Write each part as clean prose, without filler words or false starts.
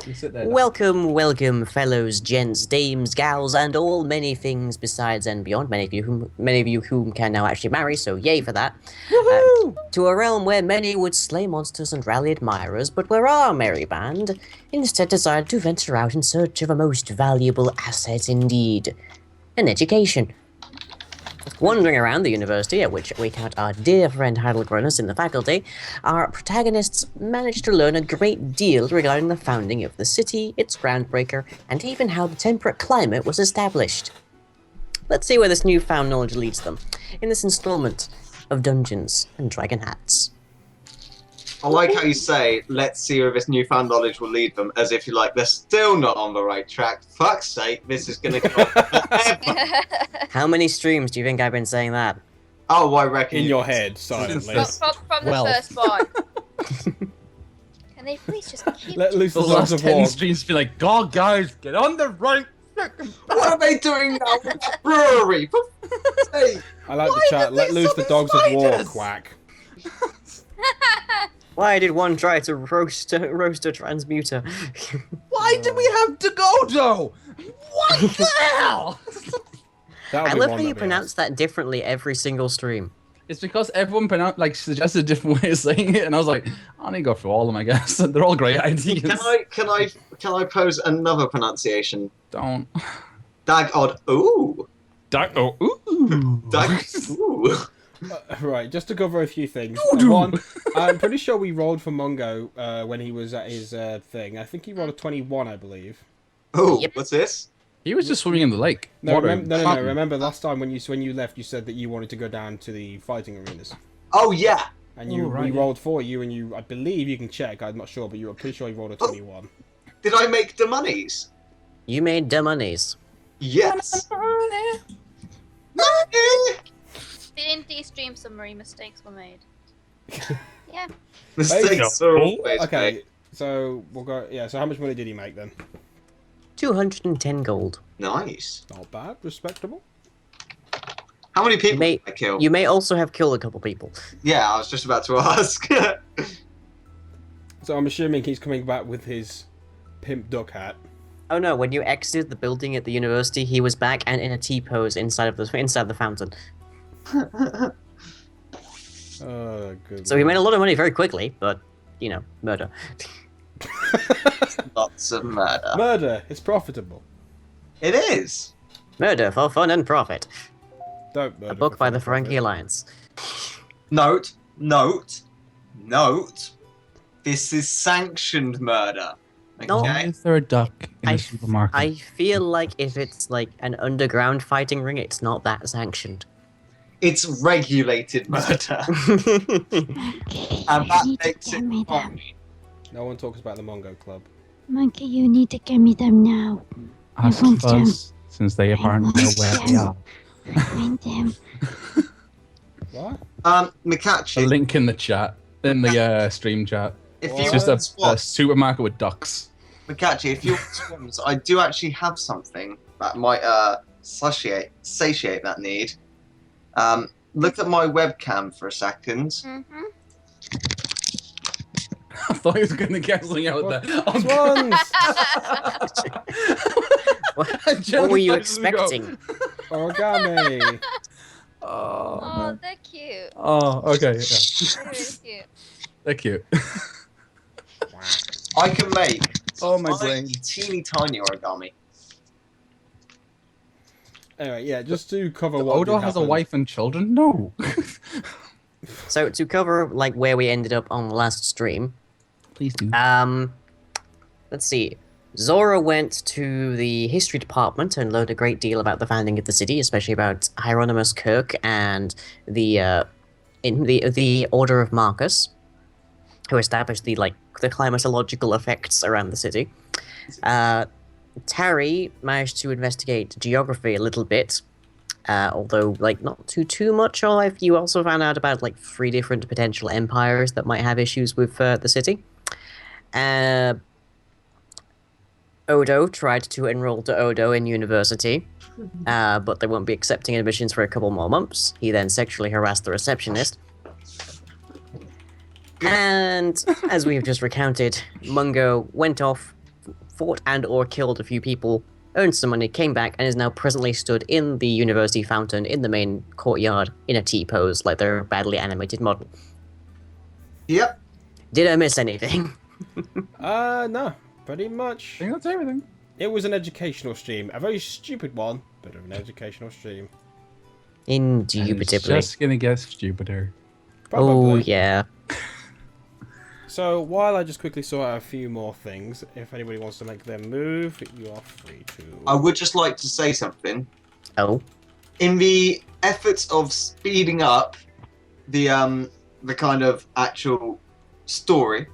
You sit there. Welcome, welcome, fellows, gents, dames, gals, and all many things besides and beyond. Many of you whom can now actually marry, so yay for that. To a realm where many would slay monsters and rally admirers, but where our merry band instead decided to venture out in search of a most valuable asset indeed, an education. Wandering around the university, at which we count our dear friend Heidelgronus in the faculty, our protagonists managed to learn a great deal regarding the founding of the city, its groundbreaker, and even how the temperate climate was established. Let's see where this newfound knowledge leads them in this installment of Dungeons and Dragon Hats. I like how you say, let's see where this newfound knowledge will lead them, as if you're like, they're still not on the right track. Fuck's sake, this is going to go forever. How many streams do you think I've been saying that? Oh, I reckon. In your head, silently. From the first one. Can they please just keep... Let loose the The dogs last of 10 war. streams be like, God, guys, get on the right. What are they doing now with the brewery? For fuck's sake. I like the Why chat. did Let they loose summon the dogs of war, spiders? quack. Why did one try to roast a transmuter? Why do we have to go, though? What the hell? That'll I be love one how you that we pronounce that differently every single stream. It's because everyone suggested a different way of saying it, and I was like, I need to go through all of them, I guess. They're all great ideas. Can I pose another pronunciation? Don't. Dag odd. Ooh. Ooh. Dag. Ooh. Right, just to cover a few things. One, I'm pretty sure we rolled for Mongo when he was at his thing. I think he rolled a 21, I believe. Oh, Yep. what's this? He was just swimming in the lake. No, Water. no. Remember last time when you left, you said that you wanted to go down to the fighting arenas, Oh, yeah. and Oh, right, we yeah. rolled for you, and you, I believe you can check. I'm not sure, but you were pretty sure you rolled a 21. Did I make the monies? You made the monies. Yes. In these stream summary, mistakes were made. Yeah. Mistakes are always Okay, made. so we'll go. Yeah. So how much money did he make then? 210 gold. Nice. Not bad, respectable. How many people may- did I kill? You may also have killed a couple people. Yeah, I was just about to ask. So I'm assuming he's coming back with his pimp duck hat. Oh no, when you exited the building at the university, he was back and in a T-pose inside the fountain. Oh, good. So he made a lot of money very quickly, but, you know, murder. Lots of murder. Murder. It's profitable. It is. Murder for fun and profit. Don't murder. A book for by fun the and profit. Ferengi Alliance. Note. This is sanctioned murder. No. Why Okay. is there a duck in I the supermarket? I feel like if it's like an underground fighting ring, it's not that sanctioned. It's regulated murder. And that You need to makes get it me them. fine. No one talks about the Mongo Club. Monkey, you need to get me them now. Ask want them. us, since they apparently know where they are. Find them. What? A Mikachi, link in the chat, in the stream chat. if Well, you It's just want a swans, supermarket with ducks. Mikachi, if you want swans, I do actually have something that might satiate that need. Look at my webcam for a second. Mm-hmm. I thought he was going to get something out there. Oh, Swans! What were you expecting? Origami! Oh, Oh, man. they're cute. Oh, okay. Yeah. They're really cute. They're cute. I can make Oh, my tiny, brain. teeny tiny origami. Anyway, yeah, just to cover what Odo did has a happen. wife and children? No. So to cover like where we ended up on the last stream, Please do. let's see. Zora went to the history department and learned a great deal about the founding of the city, especially about Hieronymus Kirk and the Order of Marcus, who established the climatological effects around the city. Tarry managed to investigate geography a little bit, although not too much. You also found out about 3 different potential empires that might have issues with the city. Odo tried to enroll to Odo in university, but they won't be accepting admissions for a couple more months. He then sexually harassed the receptionist. And, as we've just recounted, Mungo went off fought and or killed a few people, earned some money, came back, and is now presently stood in the university fountain in the main courtyard in a T-pose, like their badly animated model. Yep. Did I miss anything? No, pretty much. I think that's everything. It was an educational stream. A very stupid one, but an educational stream. And it's Indubitably. just gonna get stupider. Probably. Oh, yeah. So, while I just quickly sort out a few more things, if anybody wants to make their move, you are free to. I would just like to say something. Oh. In the efforts of speeding up the kind of actual story,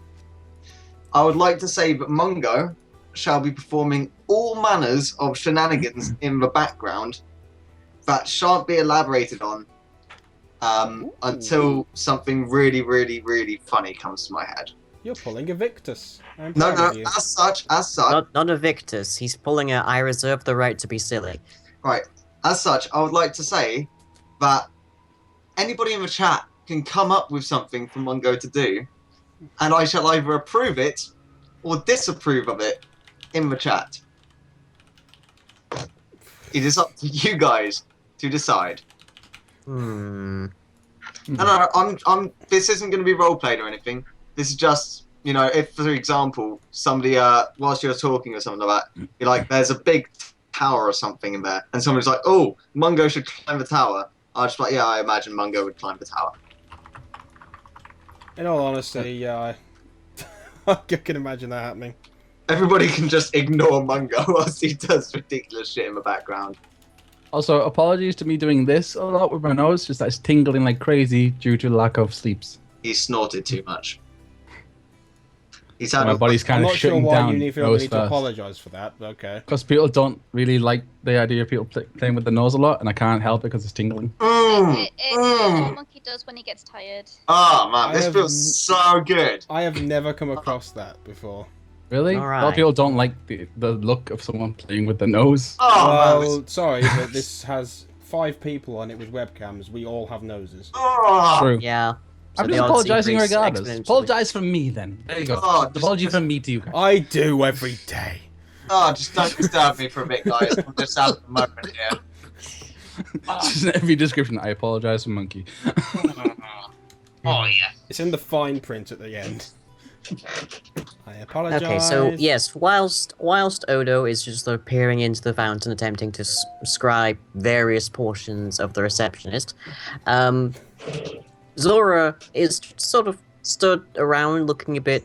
I would like to say that Mongo shall be performing all manners of shenanigans in the background that shan't be elaborated on until something really, really, really funny comes to my head. You're pulling a Victus. I'm No, proud no, of you. as such, Not a Victus. He's pulling a I reserve the right to be silly. right, as such, I would like to say that anybody in the chat can come up with something for Mongo to do, and I shall either approve it or disapprove of it in the chat. It is up to you guys to decide. Hmm. No, I'm. This isn't going to be roleplayed or anything. This is just, you know, if for example somebody, whilst you're talking or something like that, you're like, there's a big tower or something in there, and somebody's like, oh, Mongo should climb the tower. I just like, yeah, I imagine Mongo would climb the tower. In all honesty, yeah, I can imagine that happening. Everybody can just ignore Mongo whilst he does ridiculous shit in the background. Also, apologies to me doing this a lot with my nose, just that it's tingling like crazy due to lack of sleeps. He snorted too much. He's had My a body's I'm kind of not sure shutting why down. you need to apologise for that, but okay. Because people don't really like the idea of people playing with the nose a lot, and I can't help it because it's tingling. It's what a monkey does when he gets tired. Oh man, I this have feels so good. I have never come across that before. Really? A lot Alright. of people don't like the look of someone playing with the nose. Oh man, Well, this, sorry, but this has 5 people on it with webcams. We all have noses. oh, True. Yeah. So I'm the just odds apologizing increase regardless. exponentially. Apologize from me then. There you go. Oh, Apology from me to you guys. I do every day. oh, just don't disturb me for a bit, guys. I'm just having a moment here. Just in every description, I apologize for monkey. Oh yeah. It's in the fine print at the end. I apologise. Okay, so yes, whilst Odo is just sort of peering into the fountain, attempting to scribe various portions of the receptionist, Zora is sort of stood around looking a bit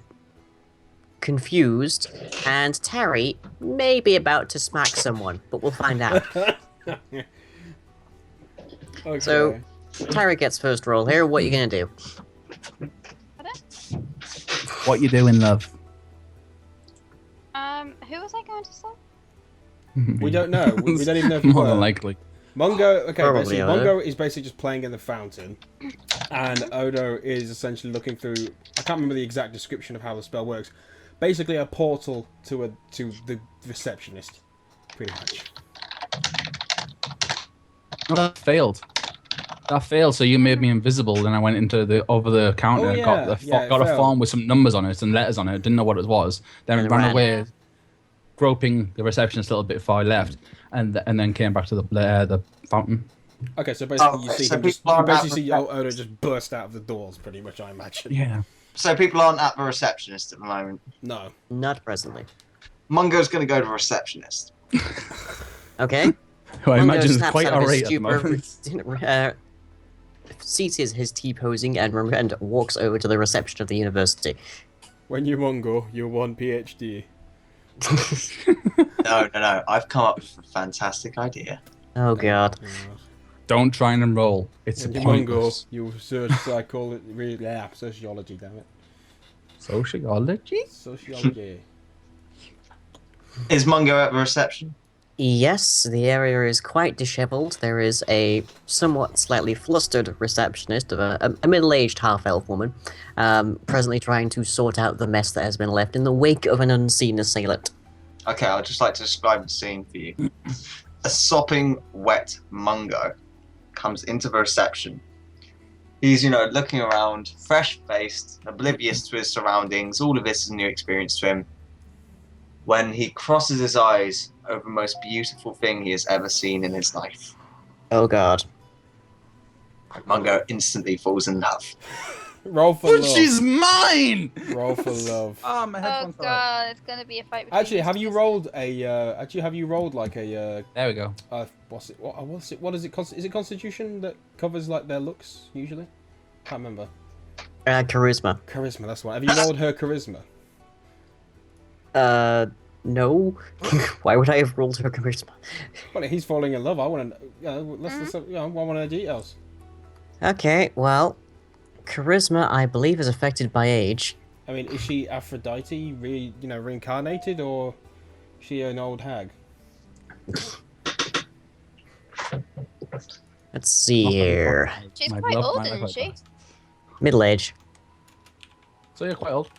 confused, and Terry may be about to smack someone, but we'll find out. Okay. So, Terry gets first roll here. What are you gonna do? What you doing, love? Who was I going to say? We don't know. We don't even know if you More were. than likely. Mongo, okay, Probably basically, Odo. Mongo is basically just playing in the fountain, and Odo is essentially looking through. I can't remember the exact description of how the spell works. Basically, a portal to the receptionist, pretty much. Oh, that failed. That failed. So you made me invisible. Then I went into the over the counter Oh, and got yeah. the Yeah, it got a failed. form with some numbers on it and letters on it. Didn't know what it was. Then And ran ran. away, groping the receptionist a little bit before I left, and then came back to the fountain. Okay, so basically, you Okay, see so him just, people you aren't basically see at Odo just burst out of the doors, pretty much. I imagine. Yeah. So people aren't at the receptionist at the moment. No. Not presently. Mongo's going to go to the receptionist. Okay. Who I Mongo imagine is snaps quite out of his irate at the moment. ceases his T-posing and walks over to the reception of the university. When you're Mongo, you're one PhD. No. I've come up with a fantastic idea. Oh god. Don't try and enroll. It's When you're pointless. Mongo, you search sociology, damn it. Sociology? Sociology. Is Mongo at the reception? Yes, the area is quite disheveled. There is a somewhat slightly flustered receptionist of a middle-aged half-elf woman, presently trying to sort out the mess that has been left in the wake of an unseen assailant. Okay, I'd just like to describe the scene for you. A sopping wet Mongo comes into the reception. He's, looking around, fresh-faced, oblivious to his surroundings. All of this is a new experience to him. when he crosses his eyes over the most beautiful thing he has ever seen in his life. Oh god. Mongo instantly falls in love. Roll for But love. she's mine! Roll for love. Ah, my Oh headphones fell out. god, it's gonna be a fight between Actually, these have two, you isn't it? rolled a? Have you rolled like a? There we go. What's it? What's it? What is it? Is it Constitution that covers like their looks usually? Can't remember. Charisma. Charisma. That's one. Have you rolled her charisma? No. Why would I have rolled her charisma? Well, he's falling in love. I want to. Let's. I want the details. Okay, well, charisma, I believe, is affected by age. I mean, is she Aphrodite, reincarnated, or is she an old hag? Let's see here. She's My quite love old, might isn't like she? that. Middle age. So you're quite old.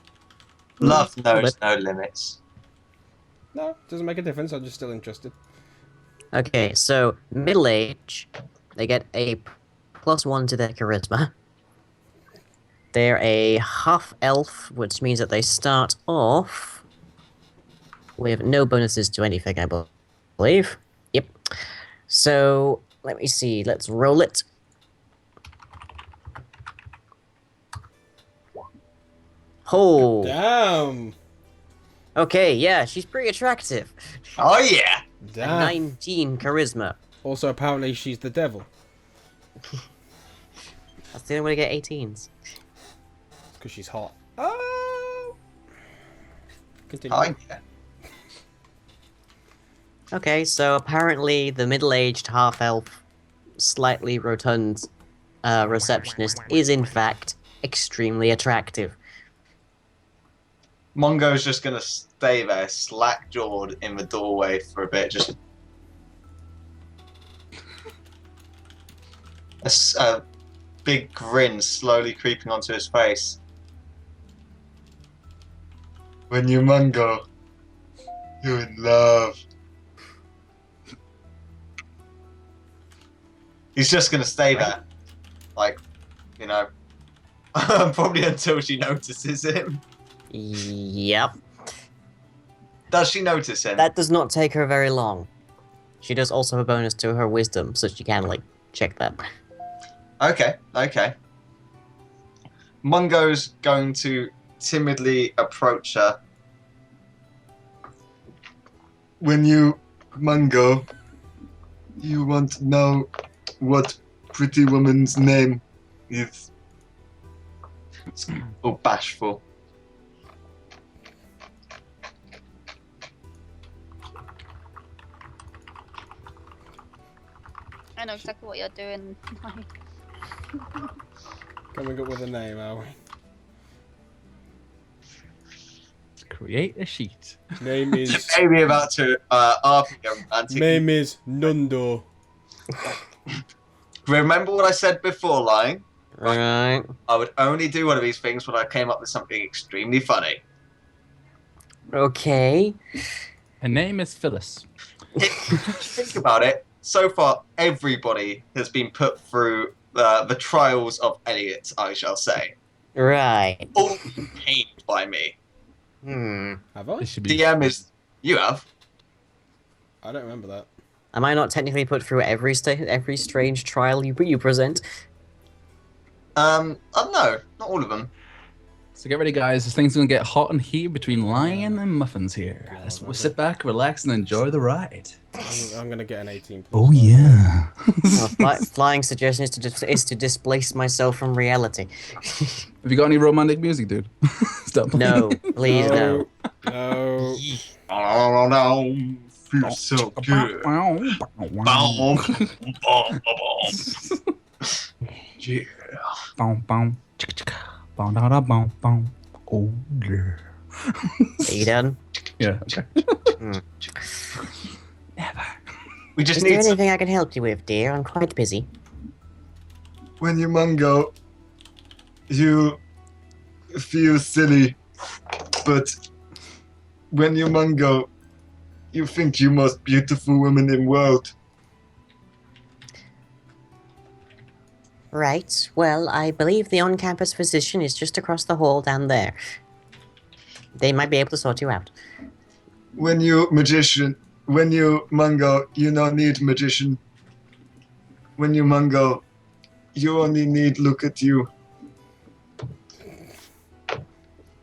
Love knows no limits. No, doesn't make a difference. I'm just still interested. Okay, so middle age, they get a +1 to their charisma. They're a half elf, which means that they start off with no bonuses to anything, I believe. Yep. So let me see. Let's roll it. Oh. Damn. Okay, yeah, she's pretty attractive. Oh yeah! A Damn. 19 charisma. Also, apparently, she's the devil. That's the only way to get 18s. Because she's hot. Oh. Continue. Oh yeah. Okay, so apparently the middle-aged half-elf, slightly rotund receptionist is in fact extremely attractive. Mongo's just gonna stay there, slack-jawed in the doorway for a bit, just a big grin slowly creeping onto his face. When you Mongo, you're in love. He's just gonna stay there, like, probably until she notices him. Yep. Does she notice him? That does not take her very long. She does also have a bonus to her wisdom, so she can, like, check that. Okay. Mungo's going to timidly approach her. When you, Mungo, you want to know what pretty woman's name is? Or bashful. I know exactly what you're doing. Coming up with a name, are we? Create a sheet. Name is. Maybe about to ask him. Name is Nundo. Remember what I said before, lying? Right. I would only do one of these things when I came up with something extremely funny. Okay. Her name is Phyllis. Think about it. So far, everybody has been put through the trials of Elliot, I shall say. Right. All pained by me. Have I? This should be. DM is... You have? I don't remember that. Am I not technically put through every strange trial you present? No, not all of them. So get ready, guys. This thing's gonna get hot and heated between Lion and Muffins here. Let's sit back, relax, and enjoy the ride. I'm gonna get an 18. Oh yeah. Flying suggestion is to displace myself from reality. Have you got any romantic music, dude? Stop playing. No, please no. No. Oh, no. Feels so good. Yeah. Boom, boom, chicka, chicka, boom, da, da, boom, boom. Oh yeah. Are you done? Yeah. Okay. Never. We just Is there need to... anything I can help you with, dear? I'm quite busy. When you Mungo, you feel silly, but when you Mungo, you think you most beautiful woman in world. Right. Well, I believe the on-campus physician is just across the hall down there. They might be able to sort you out. When you magician, when you Mungo, you don't need magician. When you Mungo, you only need look at you.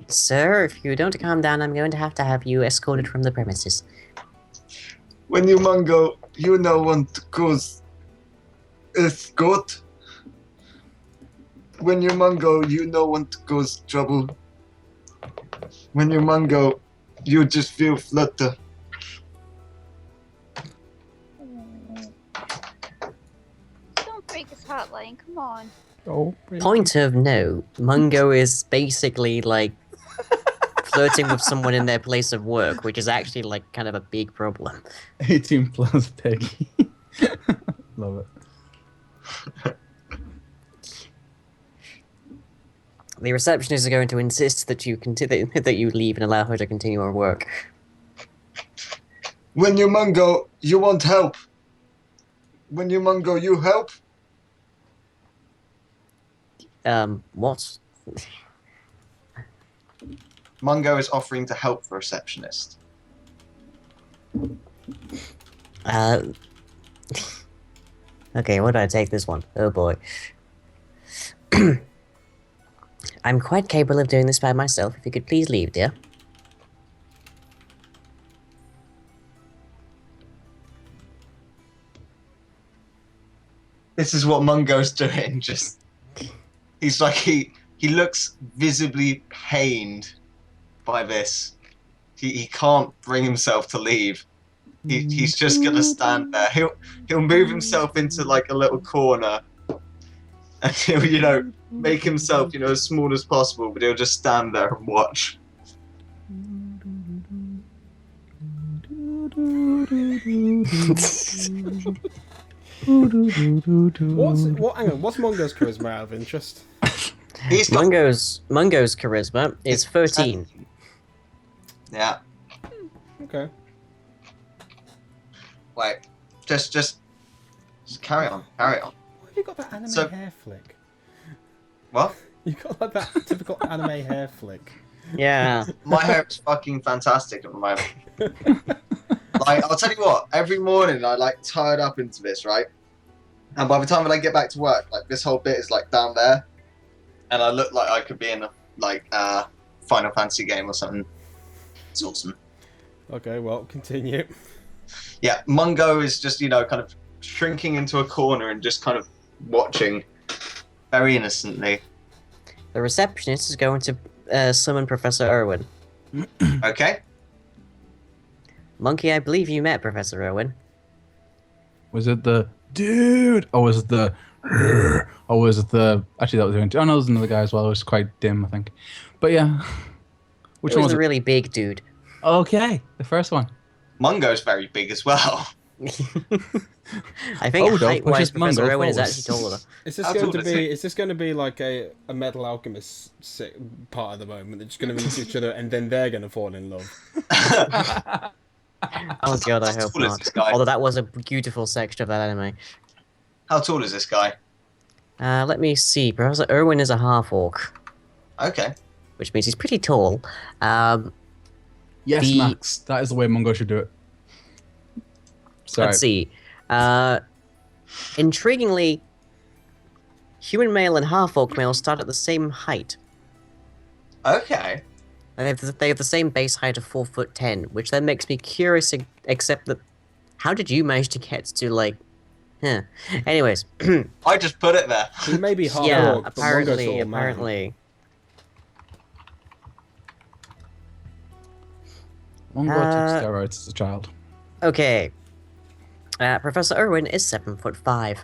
Sir, if you don't calm down, I'm going to have you escorted from the premises. When you Mungo, you know what goes escort. When you Mungo, you know what goes trouble. When you Mungo, you just feel flutter. Don't break his heart, Lion. Come on. Oh, Point of note, Mungo is basically like flirting with someone in their place of work, which is actually like kind of a big problem. 18 plus Peggy. Love it. The receptionist is going to insist that you that you leave and allow her to continue her work. When you Mungo, you want help. When you Mungo, you help. What? Mungo is offering to help the receptionist. Okay, where do I take this one? Oh boy. I'm quite capable of doing this by myself. If you could please leave, dear. This is what Mungo's doing. Just he's like he looks visibly pained by this. He can't bring himself to leave. He's just gonna stand there. He'll move himself into like a little corner, and he'll make himself as small as possible. But he'll just stand there and watch. What's Mongo's charisma out of interest? He's got Mungo's charisma is 13. Yeah. Okay. Wait. Just carry on. Carry on. Why have you got that anime So- hair flick? What? You got like that typical anime hair flick. Yeah. My hair is fucking fantastic at the moment. Like, I'll tell you what, every morning I like tied up into this, right? And by the time that I get back to work, like this whole bit is like down there, and I look like I could be in a Final Fantasy game or something. It's awesome. Okay, well, continue. Yeah, Mungo is just kind of shrinking into a corner and just kind of watching very innocently. The receptionist is going to summon Professor Irwin. Okay. Monkey, I believe you met Professor Irwin. Was it the dude? Or was it the... Or was it the... Actually, that was the... Oh, no, there was another guy as well. It was quite dim, I think. But yeah. Which It one was was a it? really big dude. Okay, the first one. Mungo's very big as well. I think Odo height-wise, pushes Professor Mungo Irwin is forward. actually taller. Is this How going tall to is be? he? Is this going to be like a metal alchemist part of the moment? They're just going to meet each other and then they're going to fall in love. Oh god, I How hope tall is not. this guy? Although that was a beautiful section of that anime. How tall is this guy? Let me see. Professor Irwin is a half-orc, Okay. which means he's pretty tall. Yes, The- Max. That is the way Mungo should do it. Sorry. Let's see. Intriguingly, human male and half-orc male start at the same height. Okay. And they have the same base height of 4'10", which then makes me curious. Except that, how did you manage to get to like? Huh. Anyways, I just put it there. He may be half yeah. orc, but Mongo's Apparently, all man. apparently. Mungo took steroids as a child. Okay. Professor Irwin is 7'5".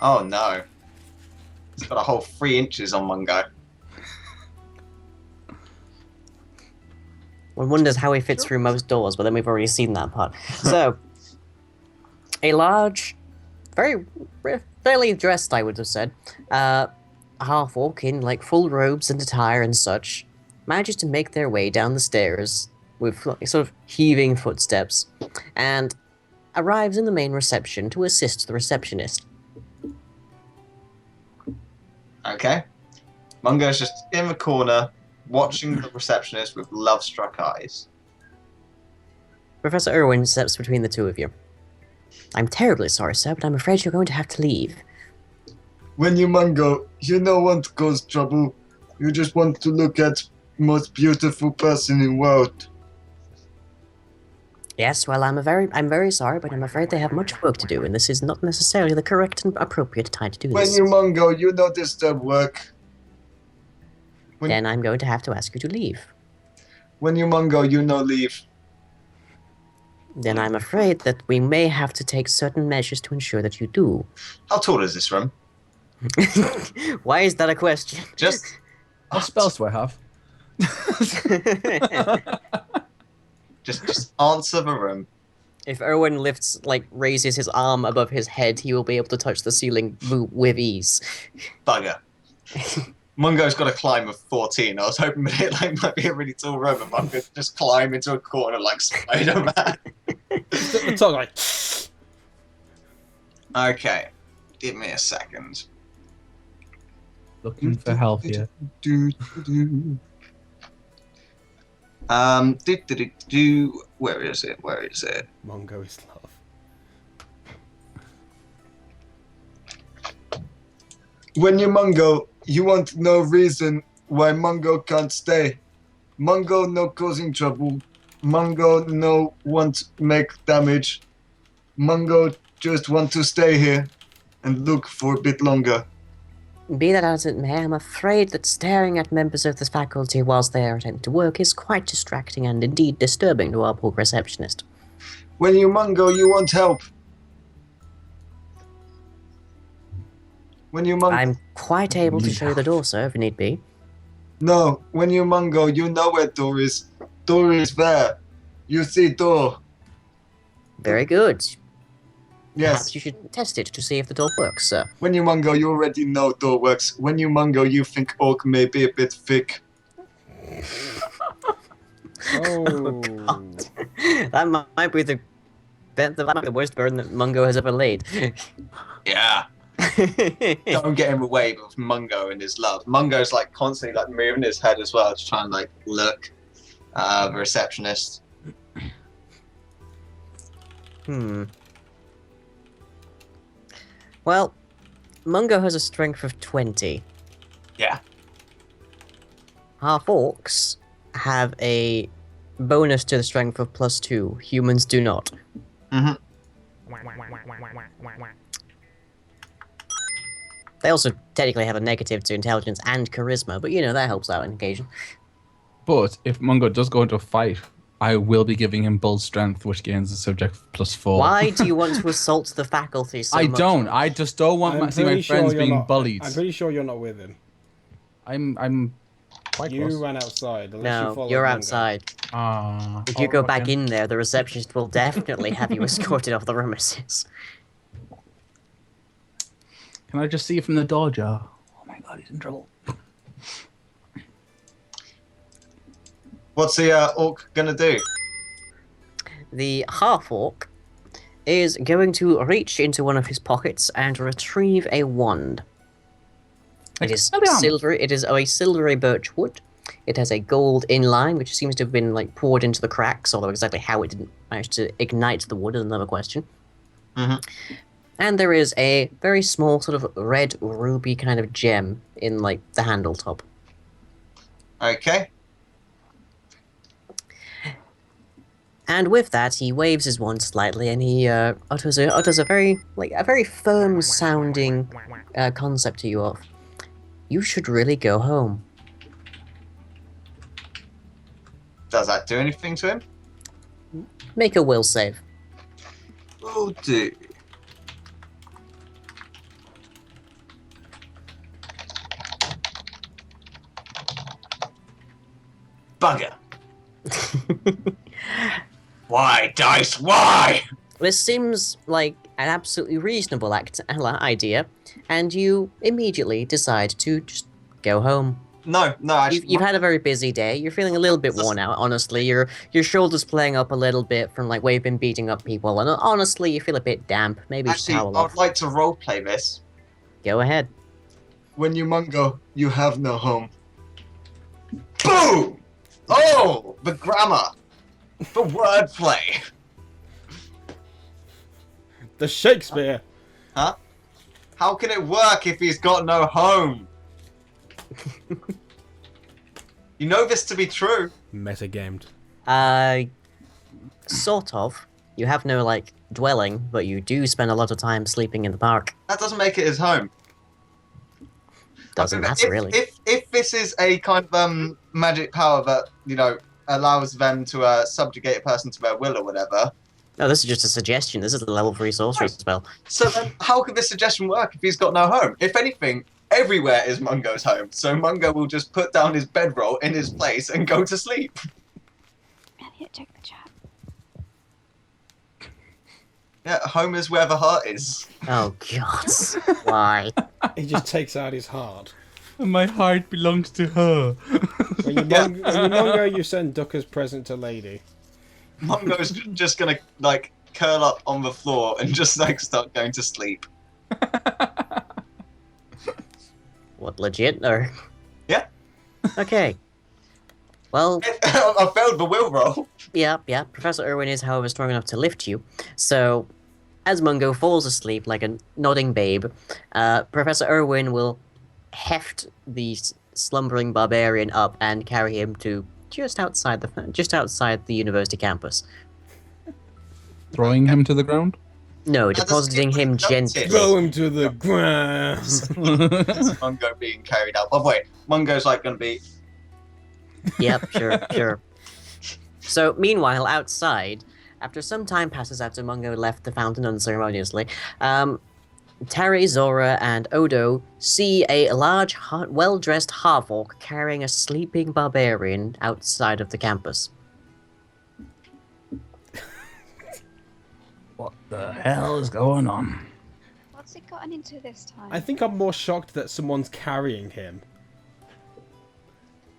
Oh no. He's got a whole 3 inches on Mungo. One wonders how he fits through most doors, but then we've already seen that part. So, a large, fairly dressed, I would have said, half-orc in like full robes and attire and such, manages to make their way down the stairs with like, sort of heaving footsteps, and arrives in the main reception to assist the receptionist. Okay. Mungo's just in the corner, watching the receptionist with love-struck eyes. Professor Irwin steps between the two of you. I'm terribly sorry, sir, but I'm afraid you're going to have to leave. When you Mongo, you don't want to cause trouble. You just want to look at most beautiful person in world. Yes, well, I'm very sorry, but I'm afraid they have much work to do, and this is not necessarily the correct and appropriate time to do When this. you Mongo, you don't disturb work. Then I'm going to have to ask you to leave. When you Mongo, you no leave. Then I'm afraid that we may have to take certain measures to ensure that you do. How tall is this room? Why is that a question? Just What spells do I have? just answer the room. If Irwin raises his arm above his head, he will be able to touch the ceiling with ease. Bugger. Mungo's got a climb of 14. I was hoping that it might be a really tall room if I could just climb into a corner like Spider-Man. Just at the top, like. Okay, give me a second. Looking for help here. Where is it? Where is it? Mongo is love. When you Mungo, you want no reason why Mungo can't stay. Mungo no causing trouble. Mungo no want make damage. Mungo just want to stay here and look for a bit longer. Be that as it may, I'm afraid that staring at members of this faculty whilst they are attempting to work is quite distracting and indeed disturbing to our poor receptionist. When you Mungo, you want help. When you Mungo, I'm quite able to show you the door, sir, if need be. no. When you Mungo, you know where door is. Door is there. You see door. Very good. Yes. Perhaps you should test it to see if the door works, sir. When you Mungo, you already know door works. When you Mungo, you think orc may be a bit thick. Oh. God. That might be the worst burden that Mungo has ever laid. Yeah. Don't get him away with Mungo and his love. Mungo's like constantly like moving his head as well to try and like look the receptionist. Well, Mungo has a strength of 20. Yeah. Half orcs have a bonus to the strength of +2. Humans do not. Mhm. They also technically have a negative to intelligence and charisma, but you know, that helps out on occasion. But if Mungo does go into a fight, I will be giving him bull strength, which gains the subject +4. Why do you want to assault the faculty so I much? don't. I just don't want to see my friends being bullied. I'm pretty sure you're not with him. I'm quite You close. ran outside. Unless you No, followed you're Mongo. outside. If you Oh, go back okay. in there, the receptionist will definitely have you escorted off the premises. Can I just see from the door, Joe? Oh my god, he's in trouble. What's the orc gonna do? The half-orc is going to reach into one of his pockets and retrieve a wand. It is silvery. It is a silvery birch wood. It has a gold inline, which seems to have been like poured into the cracks. Although exactly how it didn't manage to ignite the wood is another question. Mhm. And there is a very small sort of red ruby kind of gem in like the handle top. Okay. And with that, he waves his wand slightly, and he utters a very firm sounding concept to you of. You should really go home. Does that do anything to him? Make a will save. Will do. Bugger. Why, dice? Why? This seems like an absolutely reasonable idea, and you immediately decide to just go home. No, actually. You've had a very busy day. You're feeling a little bit worn out, honestly. Your shoulders playing up a little bit from like where you've been beating up people, and honestly, you feel a bit damp. Maybe just Actually, towel I off. would like to roleplay this. Go ahead. When you Mungo, you have no home. Boom! Oh, the grammar. The wordplay. The Shakespeare. Huh? How can it work if he's got no home? You know this to be true. Metagamed. Sort of. You have no, like, dwelling, but you do spend a lot of time sleeping in the park. That doesn't make it his home. Doesn't matter, really. If this is a kind of magic power that, you know, allows them to subjugate a person to their will or whatever. No, this is just a suggestion. This is a level 3 sorcery spell. So then, how could this suggestion work if he's got no home? If anything, everywhere is Mungo's home. So Mungo will just put down his bedroll in his place and go to sleep. Elliot, check the chat. Yeah, home is where the heart is. Oh, God. Why? He just takes out his heart. My heart belongs to her. When you Mongo, you send Ducker's present to Lady. Mungo's just gonna, like, curl up on the floor and just, like, start going to sleep. What, legit, or...? Yeah. Okay. Well... I failed the will roll. Yeah. Professor Irwin is, however, strong enough to lift you. So, as Mungo falls asleep like a nodding babe, Professor Irwin will heft the slumbering barbarian up and carry him to just outside the university campus. Throwing him to the ground? No, doesn't depositing seem him productive. gently. Throw him to the ground. It's Mungo being carried out. By the way, Mungo's, like, gonna be... Yep, sure. So, meanwhile, outside, after some time passes after Mongo left the fountain unceremoniously, Terry, Zora, and Odo see a large, well-dressed half-orc carrying a sleeping barbarian outside of the campus. What the hell is going on? What's it gotten into this time? I think I'm more shocked that someone's carrying him.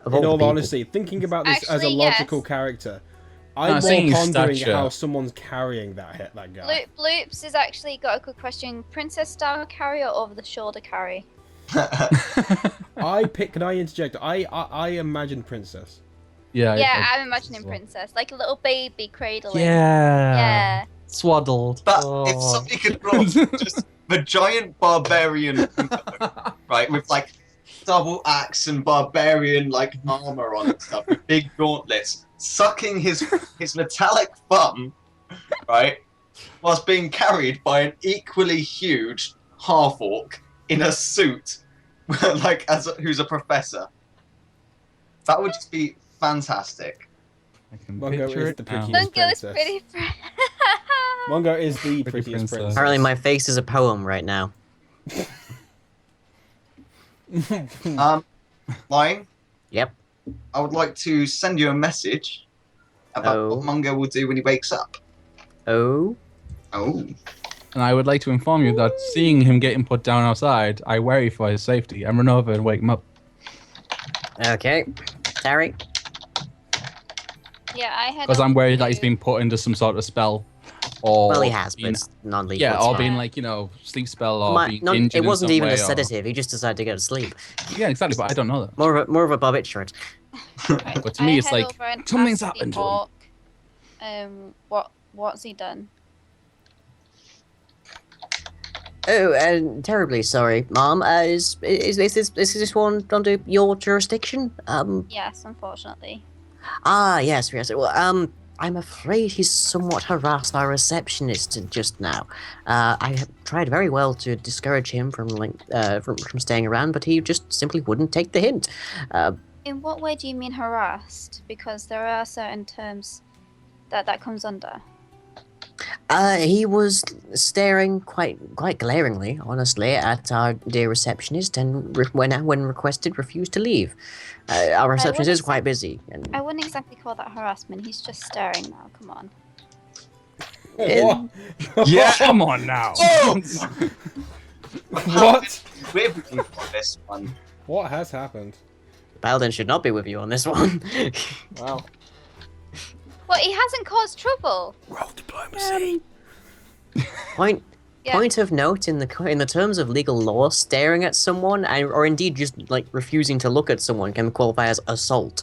Of In all all people. honesty, thinking about this as a Actually, logical yes. character, No, I'm saying more his pondering stature. how someone's carrying that guy. Bloops has actually got a good question. Princess style carry or over the shoulder carry? Can I interject? I imagine Princess. Yeah, Yeah, I'm imagining princess, like a little baby cradling. Yeah. Yeah. Swaddled. But Oh. if somebody could draw just the giant barbarian, right, with, like, double axe and barbarian, like, armor on and stuff, with big gauntlets, sucking his metallic thumb, right, whilst being carried by an equally huge half-orc in a suit, like, who's a professor. That would just be fantastic. I can Mongo picture is it the now. prettiest. Mungo is princess. pretty. Mongo is the Pretty prettiest princess. princess. Apparently my face is a poem right now. Lying, Yep. I would like to send you a message about what Mungo will do when he wakes up. Oh? Oh. And I would like to inform you that seeing him getting put down outside, I worry for his safety and run over and wake him up. Okay. Terry? Yeah, I had. Because I'm worried that he's been. been put into some sort of spell. Or Well, he has, but been- it's non-lethal. yeah, it's or fine. being like, sleep spell or being It injured in wasn't some even way, a or- sedative, he just decided to go to sleep. Yeah, exactly, but I don't know that. More of a barbiturates. But to me, it's like, something's happened to him. What's he done? Oh, terribly sorry, Mom. Is this one under your jurisdiction? Yes, unfortunately. Yes. Well, I'm afraid he's somewhat harassed our receptionist just now. I have tried very well to discourage him from staying around, but he just simply wouldn't take the hint. In what way do you mean harassed? Because there are certain terms that comes under. He was staring quite glaringly, honestly, at our dear receptionist, and when requested, refused to leave. Our receptionist is quite busy. And I wouldn't exactly call that harassment. He's just staring now. Come on. What? Yeah. Come on now. Oh! What? We're looking for this one. What has happened? Paladin should not be with you on this one. Wow. Well, he hasn't caused trouble. Roll diplomacy. Point Yeah. Point of note, in the terms of legal law, staring at someone, or indeed just like refusing to look at someone, can qualify as assault.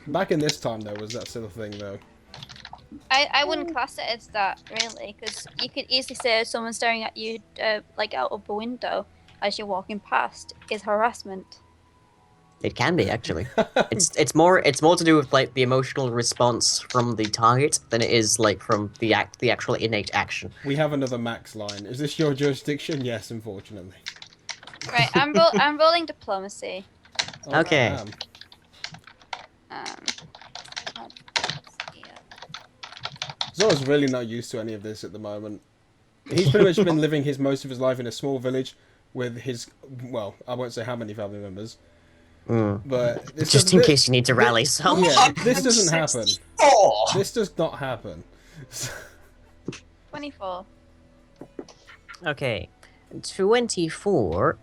Back in this time, though, was that still a thing, though? I wouldn't class it as that really, because you could easily say someone staring at you, like out of a window as you're walking past, is harassment. It can be actually. It's more to do with like the emotional response from the target than it is like from the actual innate action. We have another Max line. Is this your jurisdiction? Yes, unfortunately. Right, I'm rolling diplomacy. Oh, Okay. damn. Zora's really not used to any of this at the moment. He's pretty much been living most of his life in a small village with his, well, I won't say how many family members, but this Just in case you need to rally some. Yeah, this doesn't happen. This does not happen. 24. Okay, 24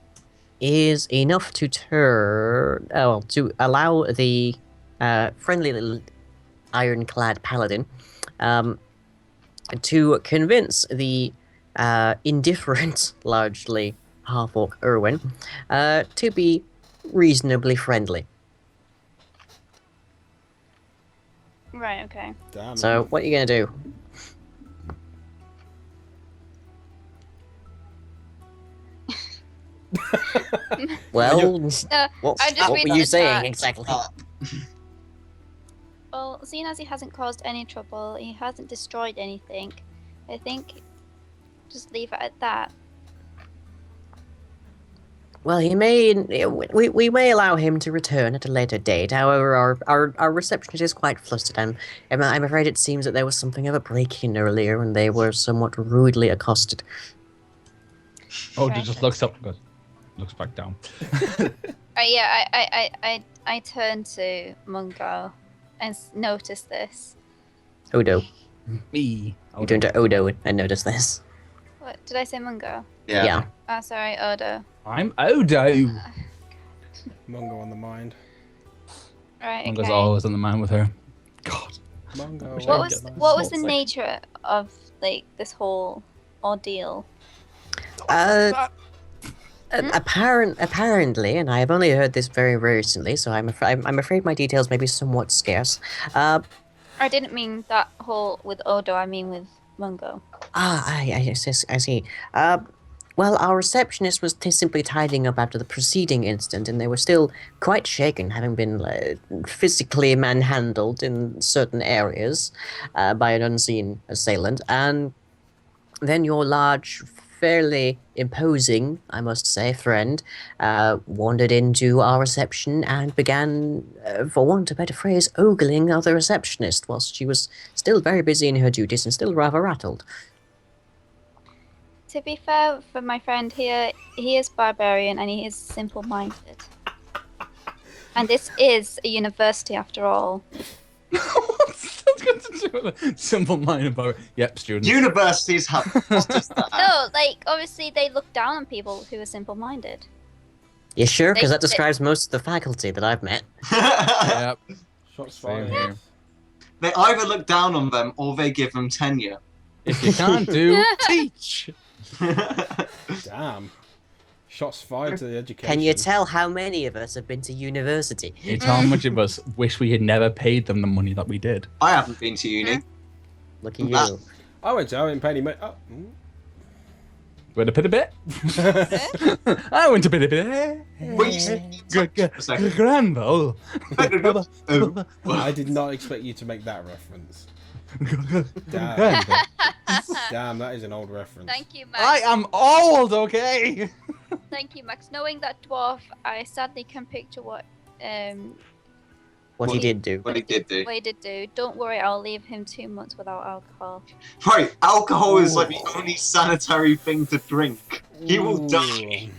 is enough to turn. Oh, to allow the friendly little ironclad paladin to convince the indifferent, largely half-orc Irwin to be reasonably friendly. Right, okay. Damn. So, what are you gonna do? Well, what I just read were the you saying chat. exactly? Well, seeing as he hasn't caused any trouble, he hasn't destroyed anything, I think just leave it at that. Well, he may. We may allow him to return at a later date. However, our receptionist is quite flustered. I'm afraid it seems that there was something of a break-in earlier, and they were somewhat rudely accosted. Odo just looks up and goes, looks back down. I turn to Mungo and notice this. Odo. Me. You turn to Odo and notice this. What did I say, Mungo? Yeah. Oh, sorry, Odo. I'm Odo. Mungo on the mind. Right, Mungo's okay. always on the mind with her. God. Mungo. Wish I What could was get that. what was the Like- nature of like this whole ordeal? Apparently, and I have only heard this very recently, so I'm afraid my details may be somewhat scarce. I didn't mean that whole with Odo. I mean with Mungo. I see. Well, our receptionist was simply tidying up after the preceding incident, and they were still quite shaken, having been physically manhandled in certain areas by an unseen assailant. And then your large, fairly imposing, I must say, friend wandered into our reception and began, for want of a better phrase, ogling the receptionist whilst she was still very busy in her duties and still rather rattled. To be fair, for my friend here, he is barbarian and he is simple-minded. And this is a university after all. What's that got to do with it? Simple mind about it. Yep, students. Universities have fostered that. No, like obviously they look down on people who are simple-minded. You sure? Because that They- describes most of the faculty that I've met. Yep. Shots Same fired. here. They either look down on them or they give them tenure. If you can't do, teach. Damn. Shots fired to the education. Can you tell how many of us have been to university? It's how much of us wish we had never paid them the money that we did. I haven't been to uni. Look at you. I didn't pay any money. Oh. Went a bit a bit. I went a bit a bit. Wait, a second. Granville. I did not expect you to make that reference. Damn. Damn, that is an old reference. Thank you, Max. I am old, okay? Thank you, Max. Knowing that dwarf, I sadly can picture what What he did do. What he did do. Wade did do. Don't worry, I'll leave him 2 months without alcohol. Right, alcohol is like the only sanitary thing to drink. He will Ooh. die.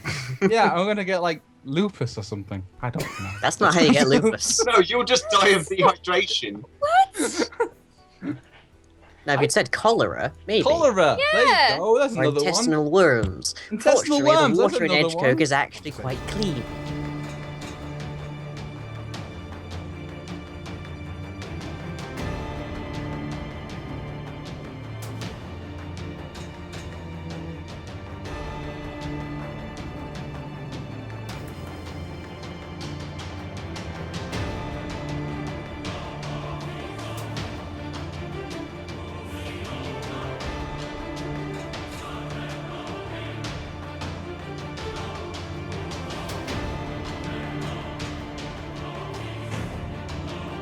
Yeah, I'm gonna get like lupus or something. I don't know. That's not how you get lupus. No, you'll just die of dehydration. Now, if you'd said cholera, maybe. Cholera. There Yeah. you go. That's Or another one. intestinal worms. Intestinal Fortunately, worms, the that's water in another Edgecoke one. is actually quite clean.